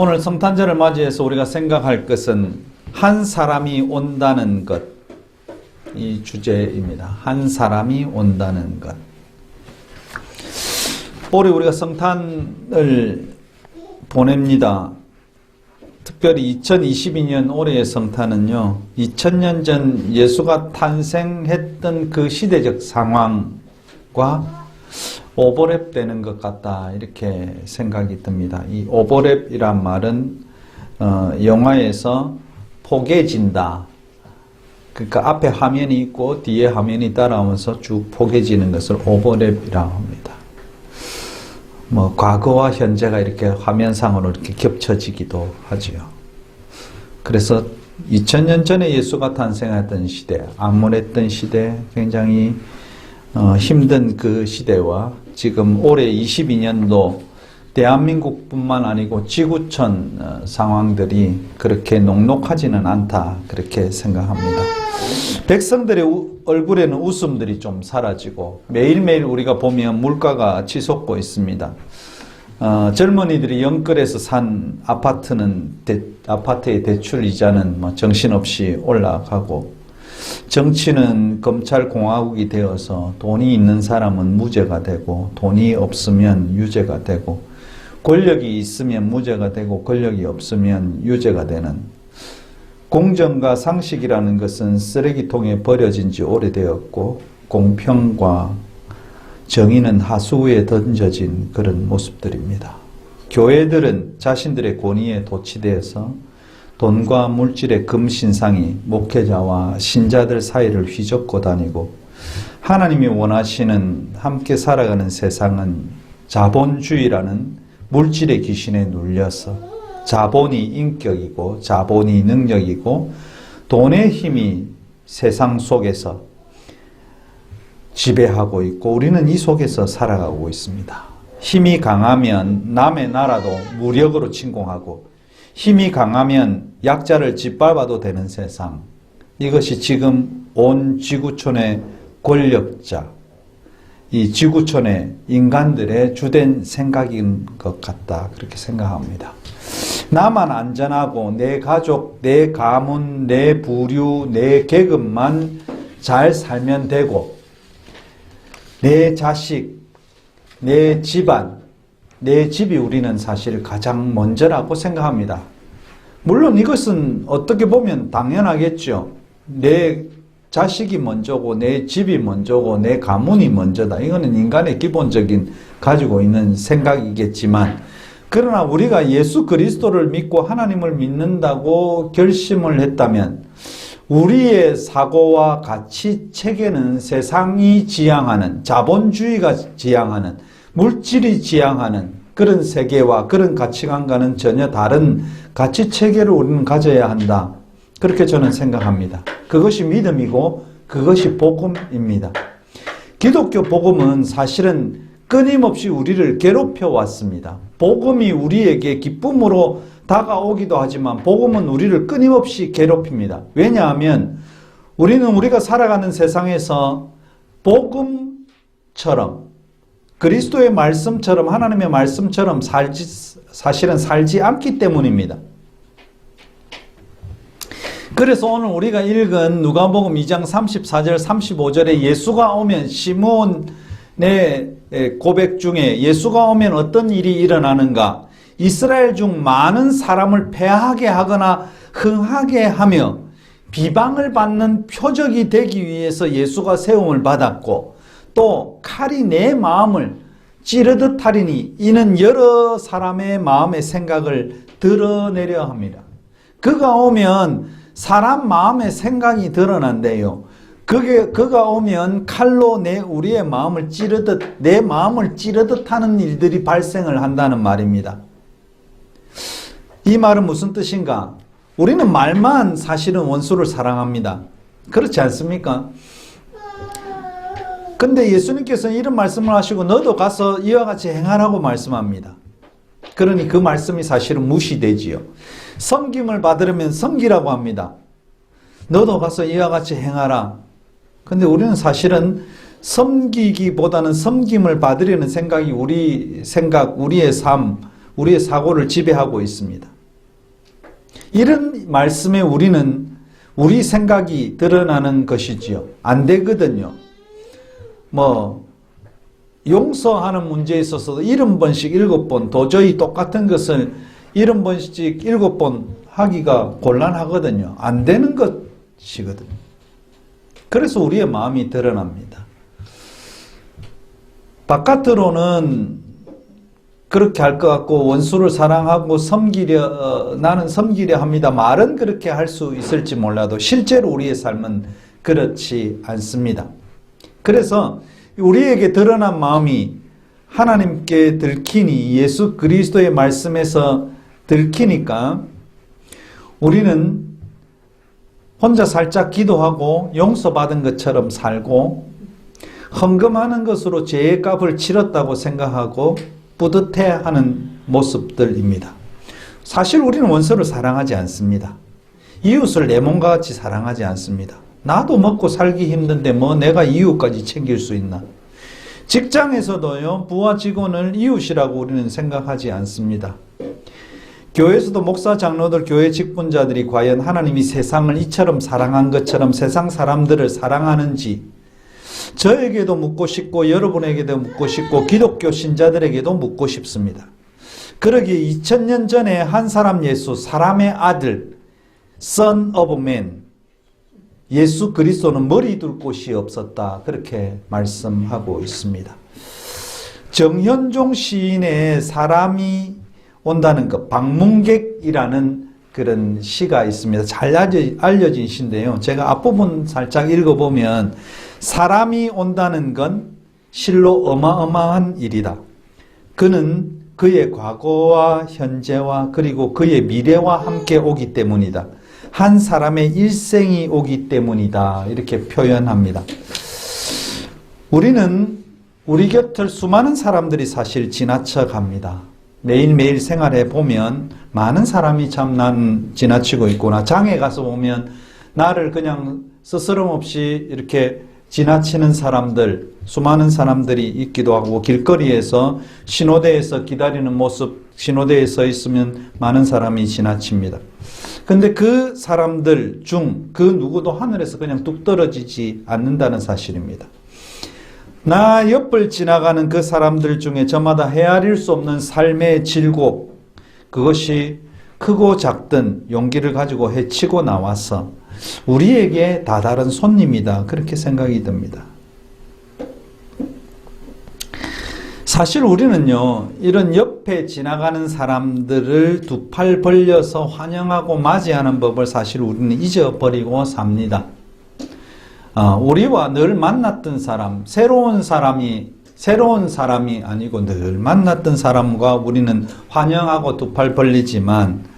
오늘 성탄절을 맞이해서 우리가 생각할 것은 한 사람이 온다는 것, 이 주제입니다. 한 사람이 온다는 것. 올해 우리가 성탄을 보냅니다. 특별히 2022년 올해의 성탄은요, 2000년 전 예수가 탄생했던 그 시대적 상황과 오버랩되는 것 같다, 이렇게 생각이 듭니다. 이 오버랩이란 말은 영화에서 포개진다. 그러니까 앞에 화면이 있고 뒤에 화면이 따라오면서 쭉 포개지는 것을 오버랩이라고 합니다. 뭐 과거와 현재가 이렇게 화면상으로 이렇게 겹쳐지기도 하지요. 그래서 2000년 전에 예수가 탄생했던 시대, 암울했던 시대, 굉장히 힘든 그 시대와 지금 올해 22년도 대한민국뿐만 아니고 지구촌 상황들이 그렇게 녹록하지는 않다, 그렇게 생각합니다. 백성들의 얼굴에는 웃음들이 좀 사라지고 매일매일 우리가 보면 물가가 치솟고 있습니다. 젊은이들이 영끌에서 산 아파트의 대출 이자는 뭐 정신없이 올라가고, 정치는 검찰공화국이 되어서 돈이 있는 사람은 무죄가 되고 돈이 없으면 유죄가 되고, 권력이 있으면 무죄가 되고 권력이 없으면 유죄가 되는, 공정과 상식이라는 것은 쓰레기통에 버려진 지 오래되었고 공평과 정의는 하수구에 던져진 그런 모습들입니다. 교회들은 자신들의 권위에 도취되어서 돈과 물질의 금신상이 목회자와 신자들 사이를 휘젓고 다니고, 하나님이 원하시는 함께 살아가는 세상은 자본주의라는 물질의 귀신에 눌려서 자본이 인격이고 자본이 능력이고 돈의 힘이 세상 속에서 지배하고 있고, 우리는 이 속에서 살아가고 있습니다. 힘이 강하면 남의 나라도 무력으로 침공하고, 힘이 강하면 약자를 짓밟아도 되는 세상, 이것이 지금 온 지구촌의 권력자, 이 지구촌의 인간들의 주된 생각인 것 같다, 그렇게 생각합니다. 나만 안전하고 내 가족, 내 가문, 내 부류, 내 계급만 잘 살면 되고, 내 자식, 내 집안, 내 집이 우리는 사실 가장 먼저라고 생각합니다. 물론 이것은 어떻게 보면 당연하겠죠. 내 자식이 먼저고 내 집이 먼저고 내 가문이 먼저다. 이거는 인간의 기본적인 가지고 있는 생각이겠지만, 그러나 우리가 예수 그리스도를 믿고 하나님을 믿는다고 결심을 했다면 우리의 사고와 가치 체계는 세상이 지향하는, 자본주의가 지향하는, 물질이 지향하는 그런 세계와 그런 가치관과는 전혀 다른 가치 체계를 우리는 가져야 한다, 그렇게 저는 생각합니다. 그것이 믿음이고 그것이 복음입니다. 기독교 복음은 사실은 끊임없이 우리를 괴롭혀 왔습니다. 복음이 우리에게 기쁨으로 다가오기도 하지만 복음은 우리를 끊임없이 괴롭힙니다. 왜냐하면 우리가 살아가는 세상에서 복음처럼, 그리스도의 말씀처럼, 하나님의 말씀처럼 사실은 살지 않기 때문입니다. 그래서 오늘 우리가 읽은 누가복음 2장 34절 35절에 예수가 오면, 시몬의 고백 중에 예수가 오면 어떤 일이 일어나는가? 이스라엘 중 많은 사람을 패하게 하거나 흥하게 하며 비방을 받는 표적이 되기 위해서 예수가 세움을 받았고, 또 칼이 내 마음을 찌르듯 하리니 이는 여러 사람의 마음의 생각을 드러내려 합니다. 그가 오면 사람 마음의 생각이 드러난대요. 그가 오면 칼로 우리의 마음을 찌르듯, 내 마음을 찌르듯 하는 일들이 발생을 한다는 말입니다. 이 말은 무슨 뜻인가? 우리는 말만 사실은 원수를 사랑합니다. 그렇지 않습니까? 근데 예수님께서는 이런 말씀을 하시고 너도 가서 이와 같이 행하라고 말씀합니다. 그러니 그 말씀이 사실은 무시되지요. 섬김을 받으려면 섬기라고 합니다. 너도 가서 이와 같이 행하라. 근데 우리는 사실은 섬기기보다는 섬김을 받으려는 생각이 우리의 삶, 우리의 사고를 지배하고 있습니다. 이런 말씀에 우리는 우리 생각이 드러나는 것이지요. 안 되거든요. 용서하는 문제에 있어서도 70번씩 7번 도저히 똑같은 것을 70번씩 7번 하기가 곤란하거든요. 안 되는 것이거든요. 그래서 우리의 마음이 드러납니다. 바깥으로는 그렇게 할 것 같고 원수를 사랑하고 나는 섬기려 합니다. 말은 그렇게 할 수 있을지 몰라도 실제로 우리의 삶은 그렇지 않습니다. 그래서 우리에게 드러난 마음이 하나님께 들키니 예수 그리스도의 말씀에서 들키니까 우리는 혼자 살짝 기도하고 용서받은 것처럼 살고 헌금하는 것으로 죄의 값을 치렀다고 생각하고 뿌듯해하는 모습들입니다. 사실 우리는 원수를 사랑하지 않습니다. 이웃을 내 몸과 같이 사랑하지 않습니다. 나도 먹고 살기 힘든데 내가 이웃까지 챙길 수 있나? 직장에서도요, 부하 직원을 이웃이라고 우리는 생각하지 않습니다. 교회에서도 목사, 장로들, 교회 직분자들이 과연 하나님이 세상을 이처럼 사랑한 것처럼 세상 사람들을 사랑하는지 저에게도 묻고 싶고 여러분에게도 묻고 싶고 기독교 신자들에게도 묻고 싶습니다. 그러기에 2000년 전에 한 사람 예수, 사람의 아들, Son of Man, 예수 그리스도는 머리 둘 곳이 없었다. 그렇게 말씀하고 있습니다. 정현종 시인의 사람이 온다는 것, 방문객이라는 그런 시가 있습니다. 잘 알려진 시인데요. 제가 앞부분 살짝 읽어보면 사람이 온다는 건 실로 어마어마한 일이다. 그는 그의 과거와 현재와 그리고 그의 미래와 함께 오기 때문이다. 한 사람의 일생이 오기 때문이다. 이렇게 표현합니다. 우리는 우리 곁을 수많은 사람들이 사실 지나쳐 갑니다. 매일매일 생활해 보면 많은 사람이 참 난 지나치고 있구나. 장에 가서 보면 나를 그냥 스스럼없이 이렇게 지나치는 사람들, 수많은 사람들이 있기도 하고 길거리에서 신호대에서 기다리는 모습, 신호대에 서 있으면 많은 사람이 지나칩니다. 근데 그 사람들 중 그 누구도 하늘에서 그냥 뚝 떨어지지 않는다는 사실입니다. 나 옆을 지나가는 그 사람들 중에 저마다 헤아릴 수 없는 삶의 질곡, 그것이 크고 작든 용기를 가지고 헤치고 나와서 우리에게 다다른 손님이다. 그렇게 생각이 듭니다. 사실 우리는요, 이런 옆에 지나가는 사람들을 두 팔 벌려서 환영하고 맞이하는 법을 사실 우리는 잊어버리고 삽니다. 우리와 늘 만났던 사람, 새로운 사람이 아니고 늘 만났던 사람과 우리는 환영하고 두 팔 벌리지만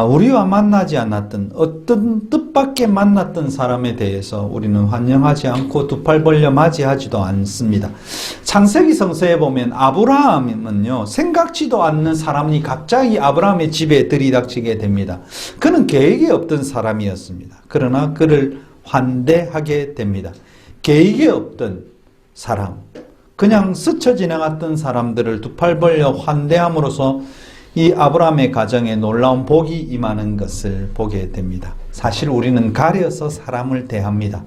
우리와 만나지 않았던 어떤 뜻밖의 만났던 사람에 대해서 우리는 환영하지 않고 두 팔 벌려 맞이하지도 않습니다. 창세기 성서에 보면 아브라함은요, 생각지도 않는 사람이 갑자기 아브라함의 집에 들이닥치게 됩니다. 그는 계획이 없던 사람이었습니다. 그러나 그를 환대하게 됩니다. 계획이 없던 사람, 그냥 스쳐 지나갔던 사람들을 두 팔 벌려 환대함으로써 이 아브라함의 가정에 놀라운 복이 임하는 것을 보게 됩니다. 사실 우리는 가려서 사람을 대합니다.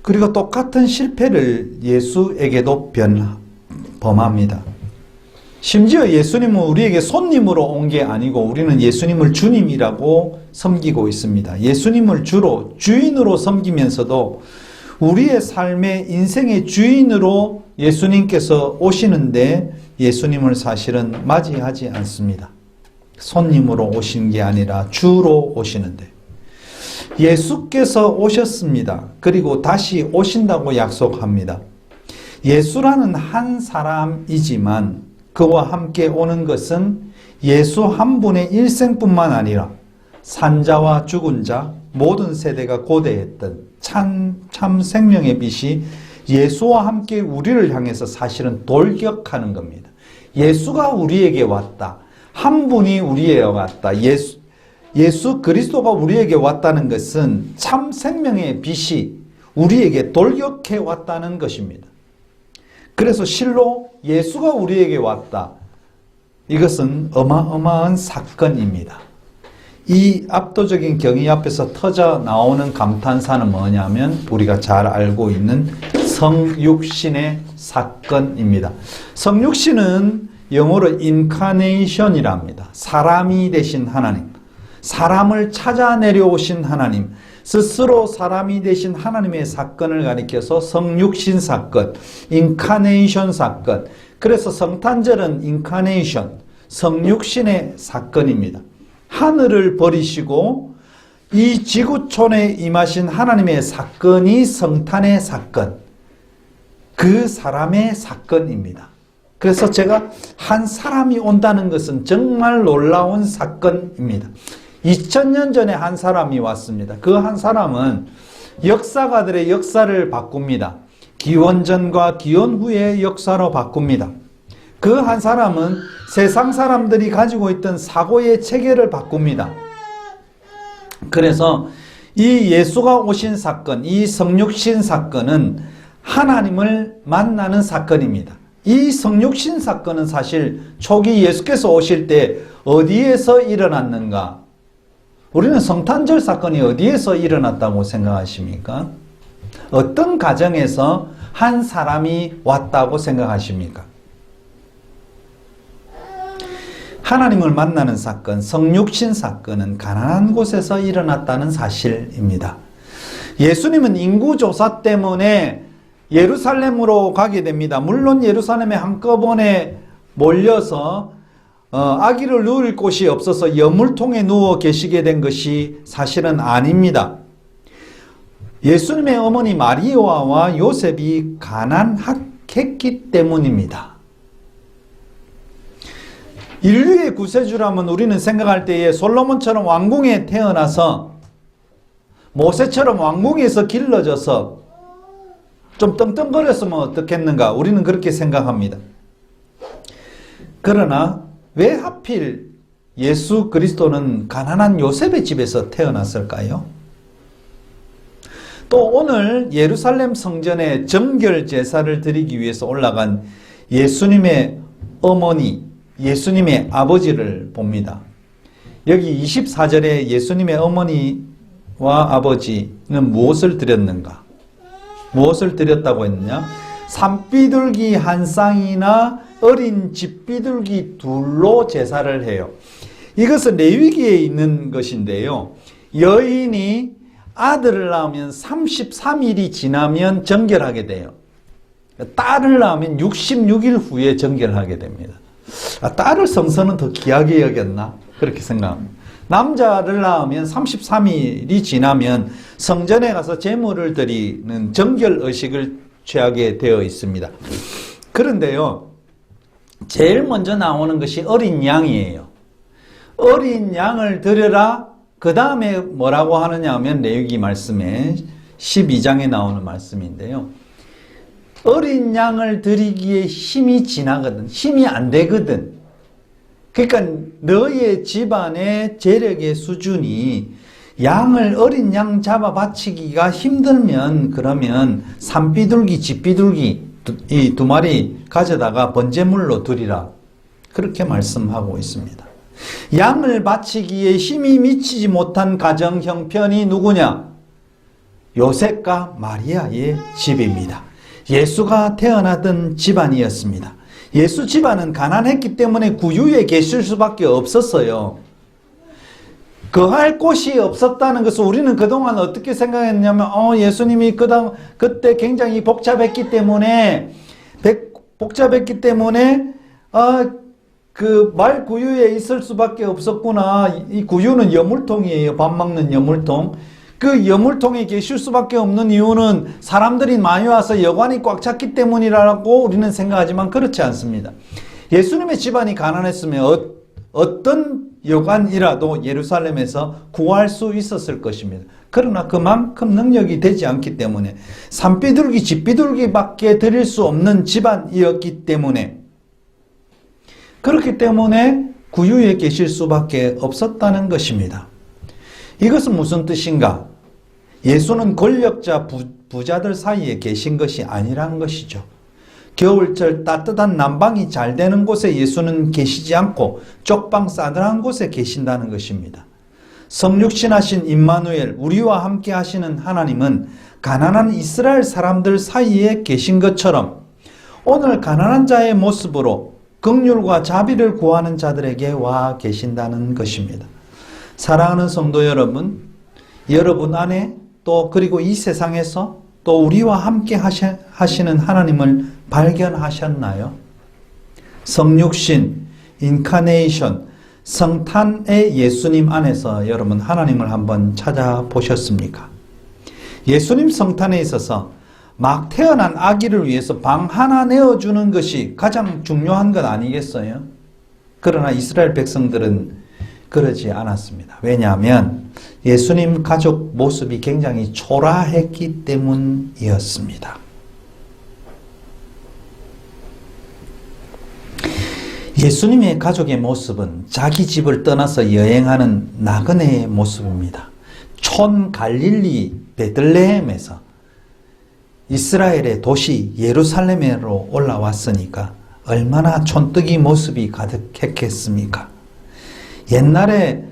그리고 똑같은 실패를 예수에게도 범합니다. 심지어 예수님은 우리에게 손님으로 온 게 아니고 우리는 예수님을 주님이라고 섬기고 있습니다. 예수님을 주로 주인으로 섬기면서도 우리의 삶의 인생의 주인으로 예수님께서 오시는데 예수님을 사실은 맞이하지 않습니다. 손님으로 오신 게 아니라 주로 오시는데 예수께서 오셨습니다. 그리고 다시 오신다고 약속합니다. 예수라는 한 사람이지만 그와 함께 오는 것은 예수 한 분의 일생뿐만 아니라 산자와 죽은 자 모든 세대가 고대했던 참 생명의 빛이 예수와 함께 우리를 향해서 사실은 돌격하는 겁니다. 예수가 우리에게 왔다. 한 분이 우리에게 왔다. 예수 그리스도가 우리에게 왔다는 것은 참 생명의 빛이 우리에게 돌격해 왔다는 것입니다. 그래서 실로 예수가 우리에게 왔다. 이것은 어마어마한 사건입니다. 이 압도적인 경위 앞에서 터져 나오는 감탄사는 뭐냐면 우리가 잘 알고 있는 성육신의 사건입니다. 성육신은 영어로 incarnation이라 합니다. 사람이 되신 하나님, 사람을 찾아 내려오신 하나님, 스스로 사람이 되신 하나님의 사건을 가리켜서 성육신 사건, 인카네이션 사건. 그래서 성탄절은 인카네이션, 성육신의 사건입니다. 하늘을 버리시고 이 지구촌에 임하신 하나님의 사건이 성탄의 사건, 그 사람의 사건입니다. 그래서 제가 한 사람이 온다는 것은 정말 놀라운 사건입니다. 2000년 전에 한 사람이 왔습니다. 그 한 사람은 역사가들의 역사를 바꿉니다. 기원 전과 기원 후의 역사로 바꿉니다. 그 한 사람은 세상 사람들이 가지고 있던 사고의 체계를 바꿉니다. 그래서 이 예수가 오신 사건, 이 성육신 사건은 하나님을 만나는 사건입니다. 이 성육신 사건은 사실 초기 예수께서 오실 때 어디에서 일어났는가? 우리는 성탄절 사건이 어디에서 일어났다고 생각하십니까? 어떤 가정에서 한 사람이 왔다고 생각하십니까? 하나님을 만나는 사건, 성육신 사건은 가난한 곳에서 일어났다는 사실입니다. 예수님은 인구조사 때문에 예루살렘으로 가게 됩니다. 물론 예루살렘에 한꺼번에 몰려서 아기를 누울 곳이 없어서 여물통에 누워 계시게 된 것이 사실은 아닙니다. 예수님의 어머니 마리아와 요셉이 가난했기 때문입니다. 인류의 구세주라면 우리는 생각할 때에 솔로몬처럼 왕궁에 태어나서 모세처럼 왕궁에서 길러져서 좀 떵떵거렸으면 어떻겠는가? 우리는 그렇게 생각합니다. 그러나 왜 하필 예수 그리스도는 가난한 요셉의 집에서 태어났을까요? 또 오늘 예루살렘 성전에 정결 제사를 드리기 위해서 올라간 예수님의 어머니, 예수님의 아버지를 봅니다. 여기 24절에 예수님의 어머니와 아버지는 무엇을 드렸는가? 무엇을 드렸다고 했느냐? 산비둘기 한 쌍이나 어린 집비둘기 둘로 제사를 해요. 이것은 레위기에 있는 것인데요. 여인이 아들을 낳으면 33일이 지나면 정결하게 돼요. 딸을 낳으면 66일 후에 정결하게 됩니다. 딸을 성서는 더 귀하게 여겼나? 그렇게 생각합니다. 남자를 낳으면 33일이 지나면 성전에 가서 제물을 드리는 정결 의식을 취하게 되어 있습니다. 그런데요, 제일 먼저 나오는 것이 어린 양이에요. 어린 양을 드려라. 그 다음에 뭐라고 하느냐 하면 레위기 말씀에 12장에 나오는 말씀인데요. 어린 양을 드리기에 힘이 지나거든. 힘이 안 되거든. 그러니까 너의 집안의 재력의 수준이 양을 어린 양 잡아 바치기가 힘들면 그러면 산비둘기, 집비둘기 이 두 마리 가져다가 번제물로 드리라. 그렇게 말씀하고 있습니다. 양을 바치기에 힘이 미치지 못한 가정 형편이 누구냐? 요셉과 마리아의 집입니다. 예수가 태어나던 집안이었습니다. 예수 집안은 가난했기 때문에 구유에 계실 수밖에 없었어요. 거할 곳이 없었다는 것을 우리는 그동안 어떻게 생각했냐면 예수님이 그때 굉장히 복잡했기 때문에 그 말 구유에 있을 수밖에 없었구나. 이 구유는 여물통이에요. 밥 먹는 여물통. 그 여물통에 계실 수밖에 없는 이유는 사람들이 많이 와서 여관이 꽉 찼기 때문이라고 우리는 생각하지만 그렇지 않습니다. 예수님의 집안이 가난했으면 어떤 여관이라도 예루살렘에서 구할 수 있었을 것입니다. 그러나 그만큼 능력이 되지 않기 때문에 산비둘기, 집비둘기밖에 드릴 수 없는 집안이었기 때문에 그렇기 때문에 구유에 계실 수밖에 없었다는 것입니다. 이것은 무슨 뜻인가? 예수는 권력자 부자들 사이에 계신 것이 아니라는 것이죠. 겨울철 따뜻한 난방이 잘 되는 곳에 예수는 계시지 않고 쪽방 싸늘한 곳에 계신다는 것입니다. 성육신하신 임마누엘, 우리와 함께 하시는 하나님은 가난한 이스라엘 사람들 사이에 계신 것처럼 오늘 가난한 자의 모습으로 긍휼과 자비를 구하는 자들에게 와 계신다는 것입니다. 사랑하는 성도 여러분, 여러분 안에 또 그리고 이 세상에서 또 우리와 함께 하시는 하나님을 발견하셨나요? 성육신, 인카네이션, 성탄의 예수님 안에서 여러분 하나님을 한번 찾아보셨습니까? 예수님 성탄에 있어서 막 태어난 아기를 위해서 방 하나 내어주는 것이 가장 중요한 것 아니겠어요? 그러나 이스라엘 백성들은 그러지 않았습니다. 왜냐하면 예수님 가족 모습이 굉장히 초라했기 때문이었습니다. 예수님의 가족의 모습은 자기 집을 떠나서 여행하는 나그네의 모습입니다. 촌 갈릴리 베들레헴에서 이스라엘의 도시 예루살렘으로 올라왔으니까 얼마나 촌뜨기 모습이 가득했겠습니까? 옛날에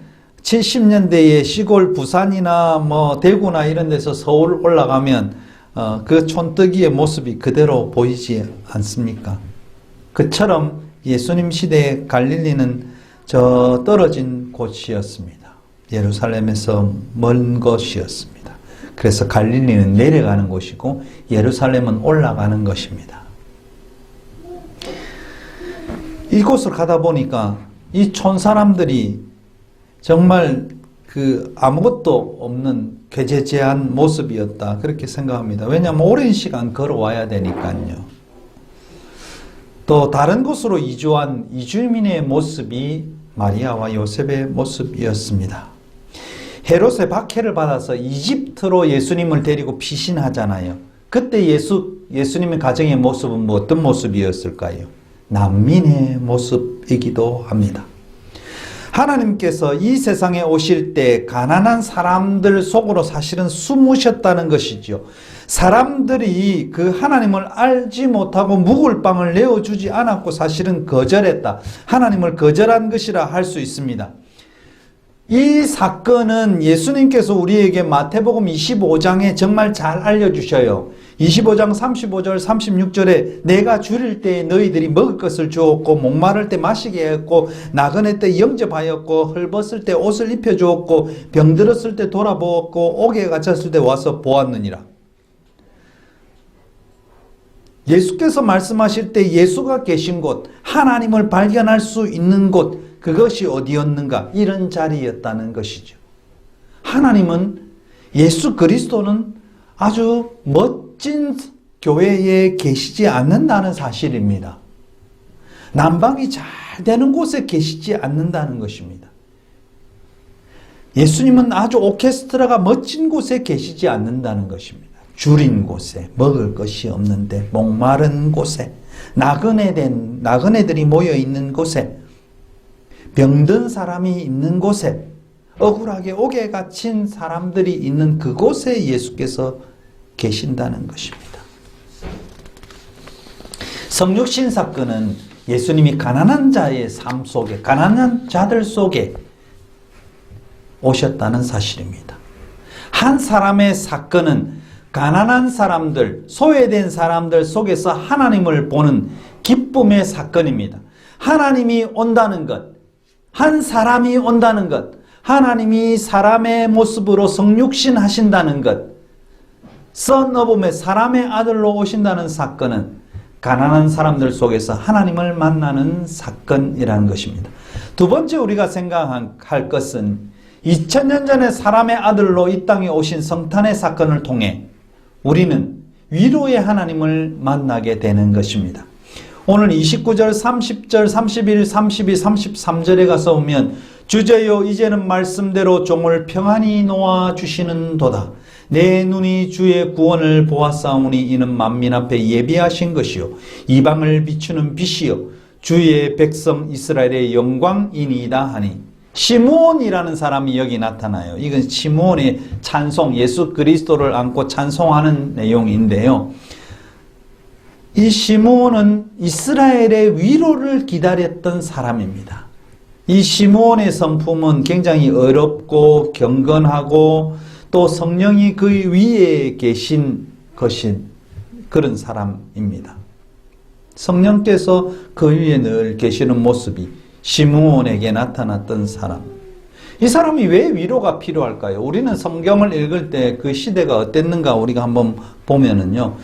70년대에 시골 부산이나 대구나 이런 데서 서울 올라가면 그 촌뜨기의 모습이 그대로 보이지 않습니까? 그처럼 예수님 시대의 갈릴리는 저 떨어진 곳이었습니다. 예루살렘에서 먼 곳이었습니다. 그래서 갈릴리는 내려가는 곳이고 예루살렘은 올라가는 것입니다. 이곳을 가다 보니까 이 촌 사람들이 정말 아무것도 없는 괴제제한 모습이었다 그렇게 생각합니다. 왜냐하면 오랜 시간 걸어와야 되니까요. 또 다른 곳으로 이주한 이주민의 모습이 마리아와 요셉의 모습이었습니다. 헤롯의 박해를 받아서 이집트로 예수님을 데리고 피신하잖아요. 그때 예수님의 가정의 모습은 어떤 모습이었을까요? 난민의 모습이기도 합니다. 하나님께서 이 세상에 오실 때 가난한 사람들 속으로 사실은 숨으셨다는 것이죠. 사람들이 그 하나님을 알지 못하고 묵을 빵을 내어주지 않았고 사실은 거절했다. 하나님을 거절한 것이라 할 수 있습니다. 이 사건은 예수님께서 우리에게 마태복음 25장에 정말 잘 알려주셔요. 25장 35절 36절에 내가 줄일 때에 너희들이 먹을 것을 주었고 목마를 때 마시게 했고 나그네 때 영접하였고 헐벗을 때 옷을 입혀주었고 병들었을 때 돌아보았고 옥에 갇혔을 때 와서 보았느니라. 예수께서 말씀하실 때 예수가 계신 곳, 하나님을 발견할 수 있는 곳, 그것이 어디였는가? 이런 자리였다는 것이죠. 하나님은, 예수 그리스도는 아주 멋진 교회에 계시지 않는다는 사실입니다. 난방이 잘 되는 곳에 계시지 않는다는 것입니다. 예수님은 아주 오케스트라가 멋진 곳에 계시지 않는다는 것입니다. 줄인 곳에, 먹을 것이 없는데 목마른 곳에, 나그네들이 모여 있는 곳에, 병든 사람이 있는 곳에, 억울하게 옥에 갇힌 사람들이 있는 그곳에 예수께서 계신다는 것입니다. 성육신 사건은 예수님이 가난한 자의 삶 속에, 가난한 자들 속에 오셨다는 사실입니다. 한 사람의 사건은 가난한 사람들, 소외된 사람들 속에서 하나님을 보는 기쁨의 사건입니다. 하나님이 온다는 것, 한 사람이 온다는 것, 하나님이 사람의 모습으로 성육신 하신다는 것, Son of Man, 사람의 아들로 오신다는 사건은 가난한 사람들 속에서 하나님을 만나는 사건이라는 것입니다. 두 번째 우리가 생각할 것은 2000년 전에 사람의 아들로 이 땅에 오신 성탄의 사건을 통해 우리는 위로의 하나님을 만나게 되는 것입니다. 오늘 29절, 30절, 31, 32, 33절에 가서 보면 주제여 이제는 말씀대로 종을 평안히 놓아주시는 도다. 내 눈이 주의 구원을 보았사오니 이는 만민 앞에 예비하신 것이요 이방을 비추는 빛이요 주의 백성 이스라엘의 영광이니이다 하니. 시므온이라는 사람이 여기 나타나요. 이건 시므온의 찬송, 예수 그리스도를 안고 찬송하는 내용인데요. 이 시므온은 이스라엘의 위로를 기다렸던 사람입니다. 이 시므온의 성품은 굉장히 어렵고 경건하고 또 성령이 그 위에 계신 것인 그런 사람입니다. 성령께서 그 위에 늘 계시는 모습이 시므온에게 나타났던 사람. 이 사람이 왜 위로가 필요할까요? 우리는 성경을 읽을 때 그 시대가 어땠는가 우리가 한번 보면은요.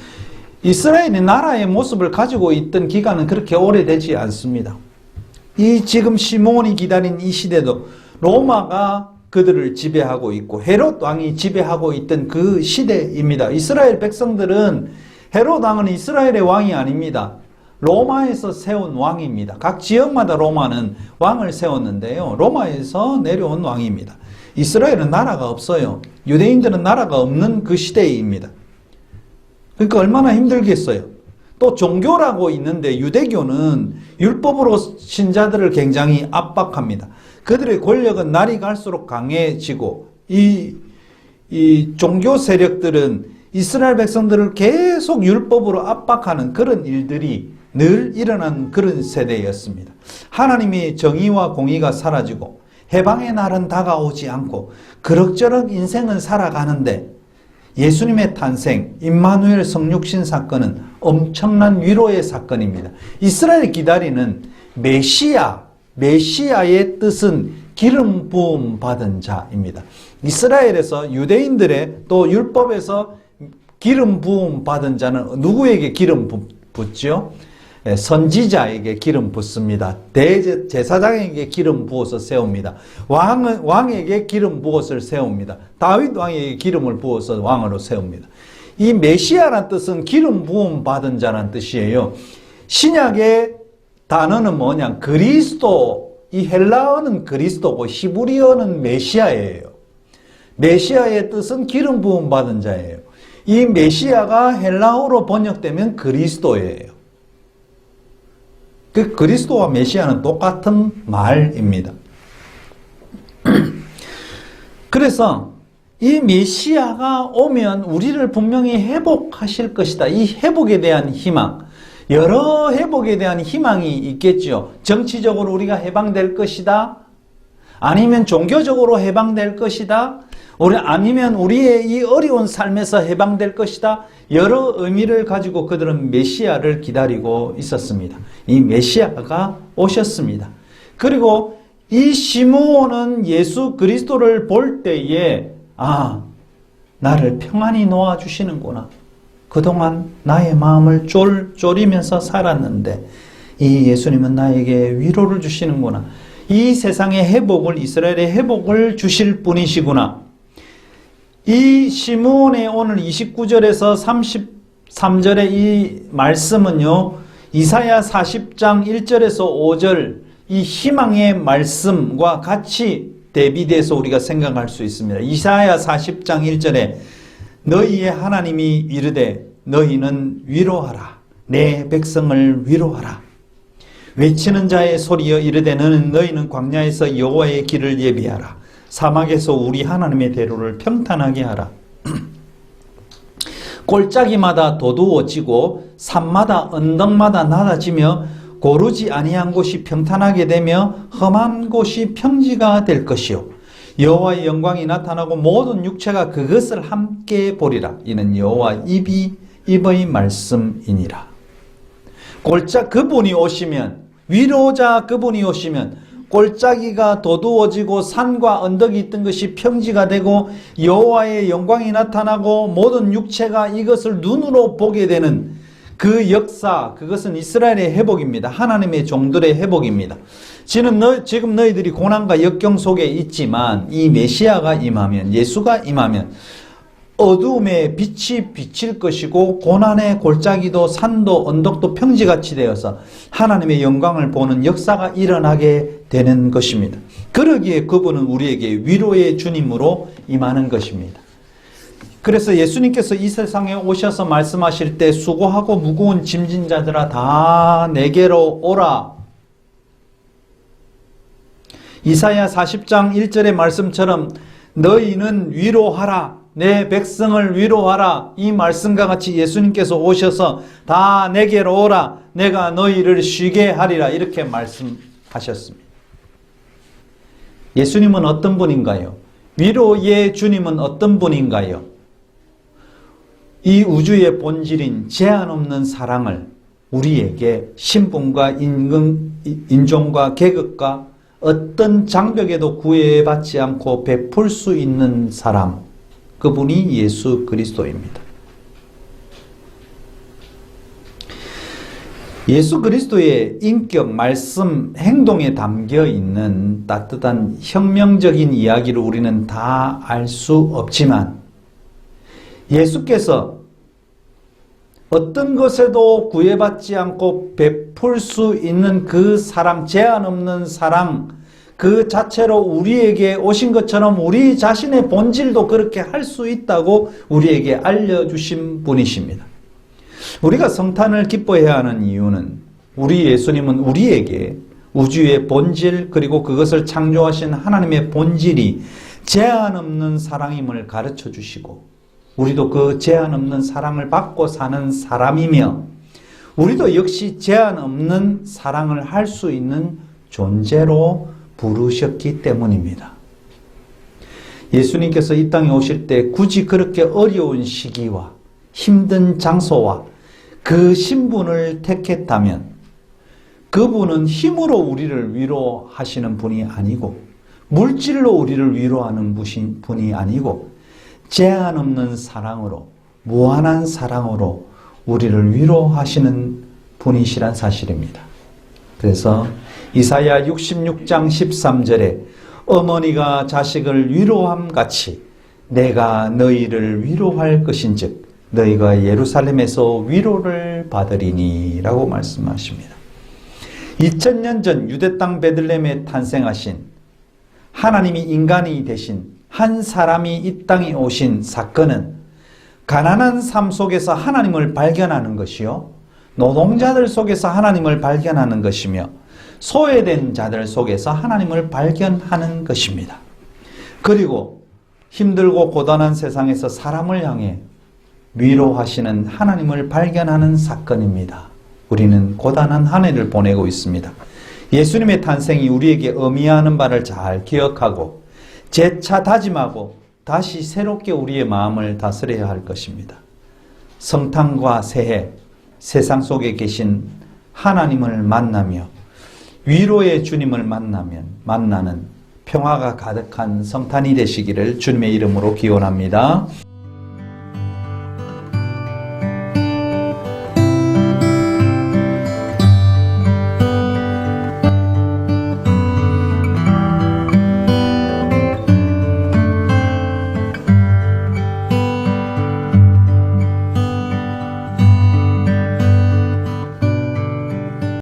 이스라엘이 나라의 모습을 가지고 있던 기간은 그렇게 오래되지 않습니다. 이 지금 시므온이 기다린 이 시대도 로마가 그들을 지배하고 있고 헤롯 왕이 지배하고 있던 그 시대입니다. 이스라엘 백성들은 헤롯 왕은 이스라엘의 왕이 아닙니다. 로마에서 세운 왕입니다. 각 지역마다 로마는 왕을 세웠는데요. 로마에서 내려온 왕입니다. 이스라엘은 나라가 없어요. 유대인들은 나라가 없는 그 시대입니다. 그러니까 얼마나 힘들겠어요. 또 종교라고 있는데 유대교는 율법으로 신자들을 굉장히 압박합니다. 그들의 권력은 날이 갈수록 강해지고 이 종교 세력들은 이스라엘 백성들을 계속 율법으로 압박하는 그런 일들이 늘 일어난 그런 세대였습니다. 하나님의 정의와 공의가 사라지고 해방의 날은 다가오지 않고 그럭저럭 인생은 살아가는데 예수님의 탄생, 임마누엘 성육신 사건은 엄청난 위로의 사건입니다. 이스라엘이 기다리는 메시아의 뜻은 기름 부음 받은 자입니다. 이스라엘에서 유대인들의 또 율법에서 기름 부음 받은 자는 누구에게 기름 붓죠? 선지자에게 기름 붓습니다. 대제사장에게 기름 부어서 세웁니다. 왕에게 기름 부어서 세웁니다. 다윗 왕에게 기름을 부어서 왕으로 세웁니다. 이 메시아란 뜻은 기름 부음 받은 자란 뜻이에요. 신약의 단어는 뭐냐? 그리스도. 이 헬라어는 그리스도고 히브리어는 메시아예요. 메시아의 뜻은 기름 부음 받은 자예요. 이 메시아가 헬라어로 번역되면 그리스도예요. 그 그리스도와 메시아는 똑같은 말입니다. 그래서 이 메시아가 오면 우리를 분명히 회복하실 것이다. 이 회복에 대한 희망, 여러 회복에 대한 희망이 있겠죠. 정치적으로 우리가 해방될 것이다. 아니면 종교적으로 해방될 것이다. 아니면 우리의 이 어려운 삶에서 해방될 것이다. 여러 의미를 가지고 그들은 메시아를 기다리고 있었습니다. 이 메시아가 오셨습니다. 그리고 이 시므온은 예수 그리스도를 볼 때에 나를 평안히 놓아주시는구나. 그동안 나의 마음을 졸이면서 살았는데 이 예수님은 나에게 위로를 주시는구나. 이 세상의 회복을, 이스라엘의 회복을 주실 분이시구나. 이 시므온의 오늘 29절에서 33절의 이 말씀은요, 이사야 40장 1절에서 5절 이 희망의 말씀과 같이 대비돼서 우리가 생각할 수 있습니다. 이사야 40장 1절에 너희의 하나님이 이르되 너희는 위로하라. 내 백성을 위로하라. 외치는 자의 소리여 이르되 너희는 광야에서 여호와의 길을 예비하라. 사막에서 우리 하나님의 대로를 평탄하게 하라. 골짜기마다 도두어지고 산마다 언덕마다 낮아지며 고르지 아니한 곳이 평탄하게 되며 험한 곳이 평지가 될 것이요 여호와의 영광이 나타나고 모든 육체가 그것을 함께 보리라. 이는 여호와 입의 말씀이니라. 그분이 오시면, 위로자 그분이 오시면 골짜기가 도두어지고 산과 언덕이 있던 것이 평지가 되고 여호와의 영광이 나타나고 모든 육체가 이것을 눈으로 보게 되는 그 역사, 그것은 이스라엘의 회복입니다. 하나님의 종들의 회복입니다. 지금 너희들이 고난과 역경 속에 있지만 이 메시아가 임하면, 예수가 임하면 어두움에 빛이 비칠 것이고 고난의 골짜기도 산도 언덕도 평지같이 되어서 하나님의 영광을 보는 역사가 일어나게 되는 것입니다. 그러기에 그분은 우리에게 위로의 주님으로 임하는 것입니다. 그래서 예수님께서 이 세상에 오셔서 말씀하실 때 수고하고 무거운 짐진 자들아 다 내게로 오라. 이사야 40장 1절의 말씀처럼 너희는 위로하라. 내 백성을 위로하라. 이 말씀과 같이 예수님께서 오셔서 다 내게로 오라. 내가 너희를 쉬게 하리라. 이렇게 말씀하셨습니다. 예수님은 어떤 분인가요? 위로의 주님은 어떤 분인가요? 이 우주의 본질인 제한 없는 사랑을 우리에게 신분과 인종과 계급과 어떤 장벽에도 구애받지 않고 베풀 수 있는 사람, 그분이 예수 그리스도입니다. 예수 그리스도의 인격, 말씀, 행동에 담겨 있는 따뜻한 혁명적인 이야기를 우리는 다 알 수 없지만 예수께서 어떤 것에도 구애받지 않고 베풀 수 있는 그 사랑, 제한 없는 사랑, 그 자체로 우리에게 오신 것처럼 우리 자신의 본질도 그렇게 할 수 있다고 우리에게 알려주신 분이십니다. 우리가 성탄을 기뻐해야 하는 이유는 우리 예수님은 우리에게 우주의 본질 그리고 그것을 창조하신 하나님의 본질이 제한 없는 사랑임을 가르쳐 주시고 우리도 그 제한 없는 사랑을 받고 사는 사람이며 우리도 역시 제한 없는 사랑을 할 수 있는 존재로 부르셨기 때문입니다. 예수님께서 이 땅에 오실 때 굳이 그렇게 어려운 시기와 힘든 장소와 그 신분을 택했다면 그분은 힘으로 우리를 위로하시는 분이 아니고 물질로 우리를 위로하는 분이 아니고 제한 없는 사랑으로 무한한 사랑으로 우리를 위로하시는 분이시란 사실입니다. 그래서 이사야 66장 13절에 어머니가 자식을 위로함 같이 내가 너희를 위로할 것인즉 너희가 예루살렘에서 위로를 받으리니 라고 말씀하십니다. 2000년 전 유대 땅 베들레헴에 탄생하신 하나님이 인간이 되신 한 사람이 이 땅에 오신 사건은 가난한 삶 속에서 하나님을 발견하는 것이요 노동자들 속에서 하나님을 발견하는 것이며 소외된 자들 속에서 하나님을 발견하는 것입니다. 그리고 힘들고 고단한 세상에서 사람을 향해 위로하시는 하나님을 발견하는 사건입니다. 우리는 고단한 한 해를 보내고 있습니다. 예수님의 탄생이 우리에게 의미하는 바를 잘 기억하고 재차 다짐하고 다시 새롭게 우리의 마음을 다스려야 할 것입니다. 성탄과 새해, 세상 속에 계신 하나님을 만나며 위로의 주님을 만나는 평화가 가득한 성탄이 되시기를 주님의 이름으로 기원합니다.